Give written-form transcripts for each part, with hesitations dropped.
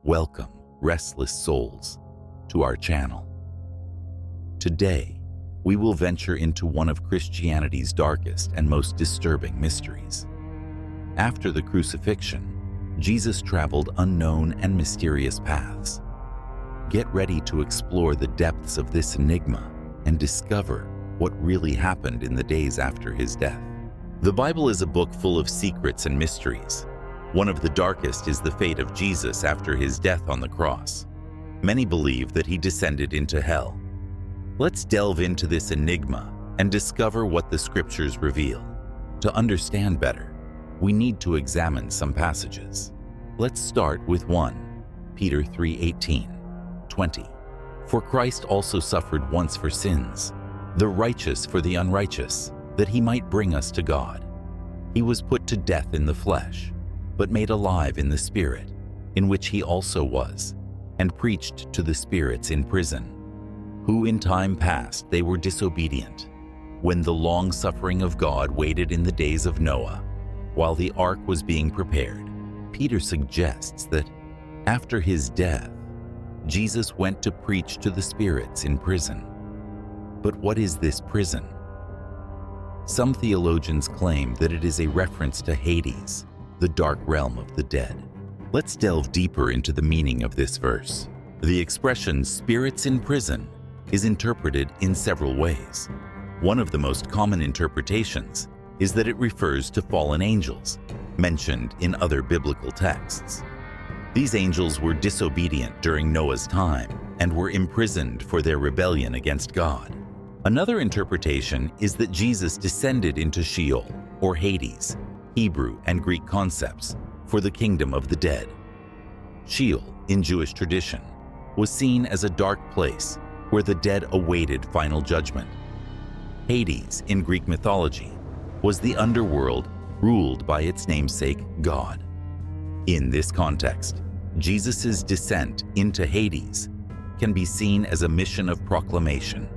Welcome, restless souls, to our channel. Today, we will venture into one of Christianity's darkest and most disturbing mysteries. After the crucifixion, Jesus traveled unknown and mysterious paths. Get ready to explore the depths of this enigma and discover what really happened in the days after his death. The Bible is a book full of secrets and mysteries. One of the darkest is the fate of Jesus after his death on the cross. Many believe that he descended into hell. Let's delve into this enigma and discover what the scriptures reveal. To understand better, we need to examine some passages. Let's start with 1 Peter 3:18, 20. For Christ also suffered once for sins, the righteous for the unrighteous, that he might bring us to God. He was put to death in the flesh, but made alive in the Spirit, in which he also was, and preached to the spirits in prison, who in time past they were disobedient, when the long suffering of God waited in the days of Noah, while the ark was being prepared. Peter suggests that after his death, Jesus went to preach to the spirits in prison. But what is this prison? Some theologians claim that it is a reference to Hades, the dark realm of the dead. Let's delve deeper into the meaning of this verse. The expression spirits in prison is interpreted in several ways. One of the most common interpretations is that it refers to fallen angels, mentioned in other biblical texts. These angels were disobedient during Noah's time and were imprisoned for their rebellion against God. Another interpretation is that Jesus descended into Sheol, or Hades, Hebrew and Greek concepts, for the kingdom of the dead. Sheol, in Jewish tradition, was seen as a dark place where the dead awaited final judgment. Hades, in Greek mythology, was the underworld ruled by its namesake God. In this context, Jesus' descent into Hades can be seen as a mission of proclamation.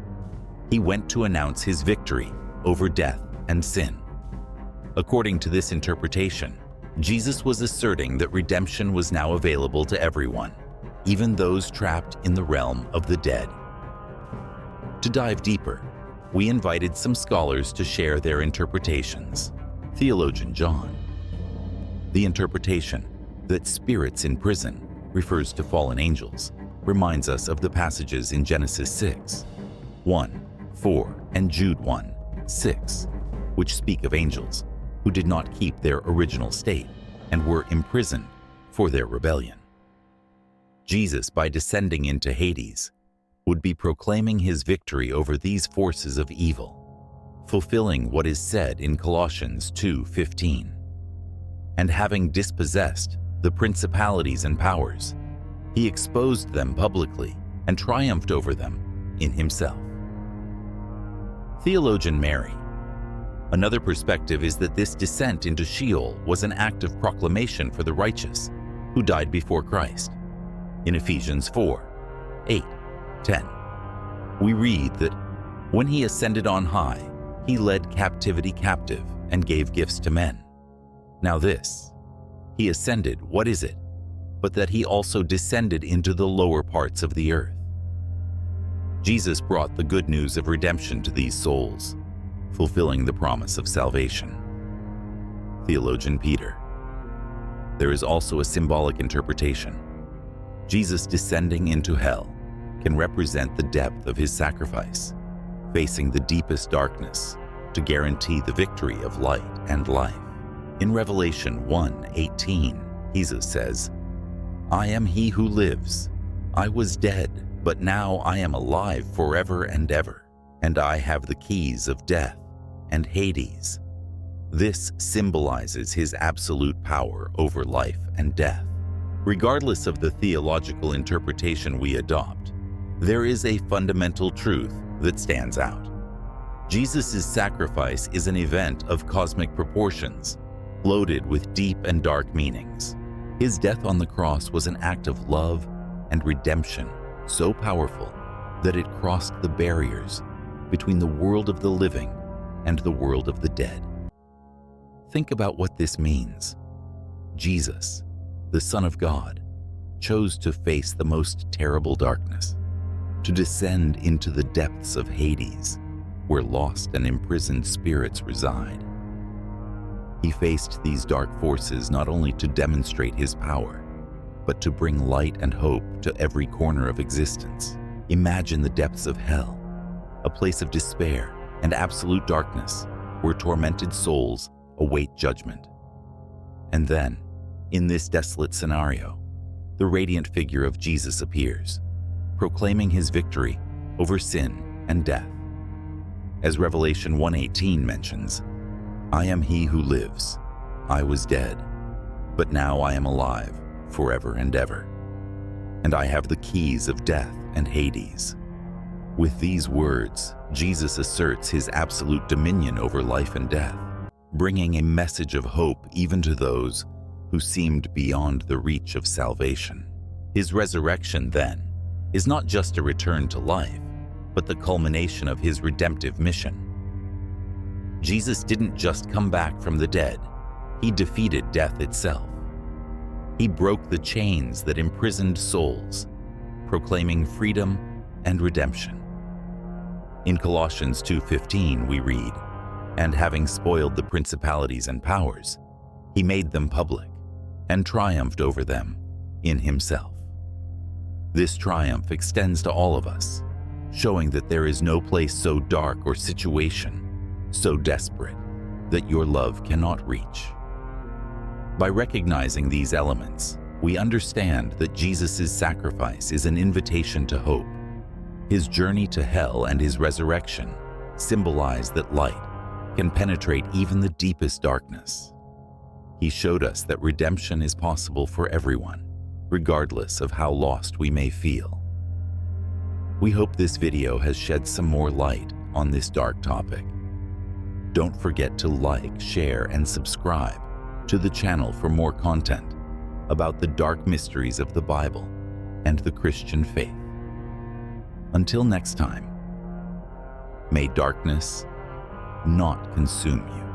He went to announce his victory over death and sin. According to this interpretation, Jesus was asserting that redemption was now available to everyone, even those trapped in the realm of the dead. To dive deeper, we invited some scholars to share their interpretations. Theologian John. The interpretation that spirits in prison refers to fallen angels reminds us of the passages in Genesis 6, 1, 4, and Jude 1, 6, which speak of angels who did not keep their original state and were imprisoned for their rebellion. Jesus, by descending into Hades, would be proclaiming his victory over these forces of evil, fulfilling what is said in Colossians 2:15. And having dispossessed the principalities and powers, he exposed them publicly and triumphed over them in himself. Theologian Mary. Another perspective is that this descent into Sheol was an act of proclamation for the righteous who died before Christ. In Ephesians 4, 8, 10, we read that when he ascended on high, he led captivity captive and gave gifts to men. Now this, he ascended, what is it? But that he also descended into the lower parts of the earth. Jesus brought the good news of redemption to these souls, fulfilling the promise of salvation. Theologian Peter. There is also a symbolic interpretation. Jesus descending into hell can represent the depth of his sacrifice, facing the deepest darkness to guarantee the victory of light and life. In Revelation 1:18, Jesus says, I am he who lives. I was dead, but now I am alive forever and ever, and I have the keys of death and Hades. This symbolizes his absolute power over life and death. Regardless of the theological interpretation we adopt, there is a fundamental truth that stands out. Jesus' sacrifice is an event of cosmic proportions, loaded with deep and dark meanings. His death on the cross was an act of love and redemption so powerful that it crossed the barriers between the world of the living and the world of the dead. Think about what this means. Jesus, the Son of God, chose to face the most terrible darkness, to descend into the depths of Hades, where lost and imprisoned spirits reside. He faced these dark forces not only to demonstrate his power, but to bring light and hope to every corner of existence. Imagine the depths of hell, a place of despair and absolute darkness, where tormented souls await judgment. And then, in this desolate scenario, the radiant figure of Jesus appears, proclaiming his victory over sin and death. As Revelation 1:18 mentions, "I am he who lives. I was dead, but now I am alive forever and ever. And I have the keys of death and Hades." With these words, Jesus asserts his absolute dominion over life and death, bringing a message of hope even to those who seemed beyond the reach of salvation. His resurrection, then, is not just a return to life, but the culmination of his redemptive mission. Jesus didn't just come back from the dead, he defeated death itself. He broke the chains that imprisoned souls, proclaiming freedom and redemption. In Colossians 2:15 we read, "And having spoiled the principalities and powers, he made them public and triumphed over them in himself." This triumph extends to all of us, showing that there is no place so dark or situation so desperate that your love cannot reach. By recognizing these elements, we understand that Jesus' sacrifice is an invitation to hope. His journey to hell and his resurrection symbolize that light can penetrate even the deepest darkness. He showed us that redemption is possible for everyone, regardless of how lost we may feel. We hope this video has shed some more light on this dark topic. Don't forget to like, share, and subscribe to the channel for more content about the dark mysteries of the Bible and the Christian faith. Until next time, may darkness not consume you.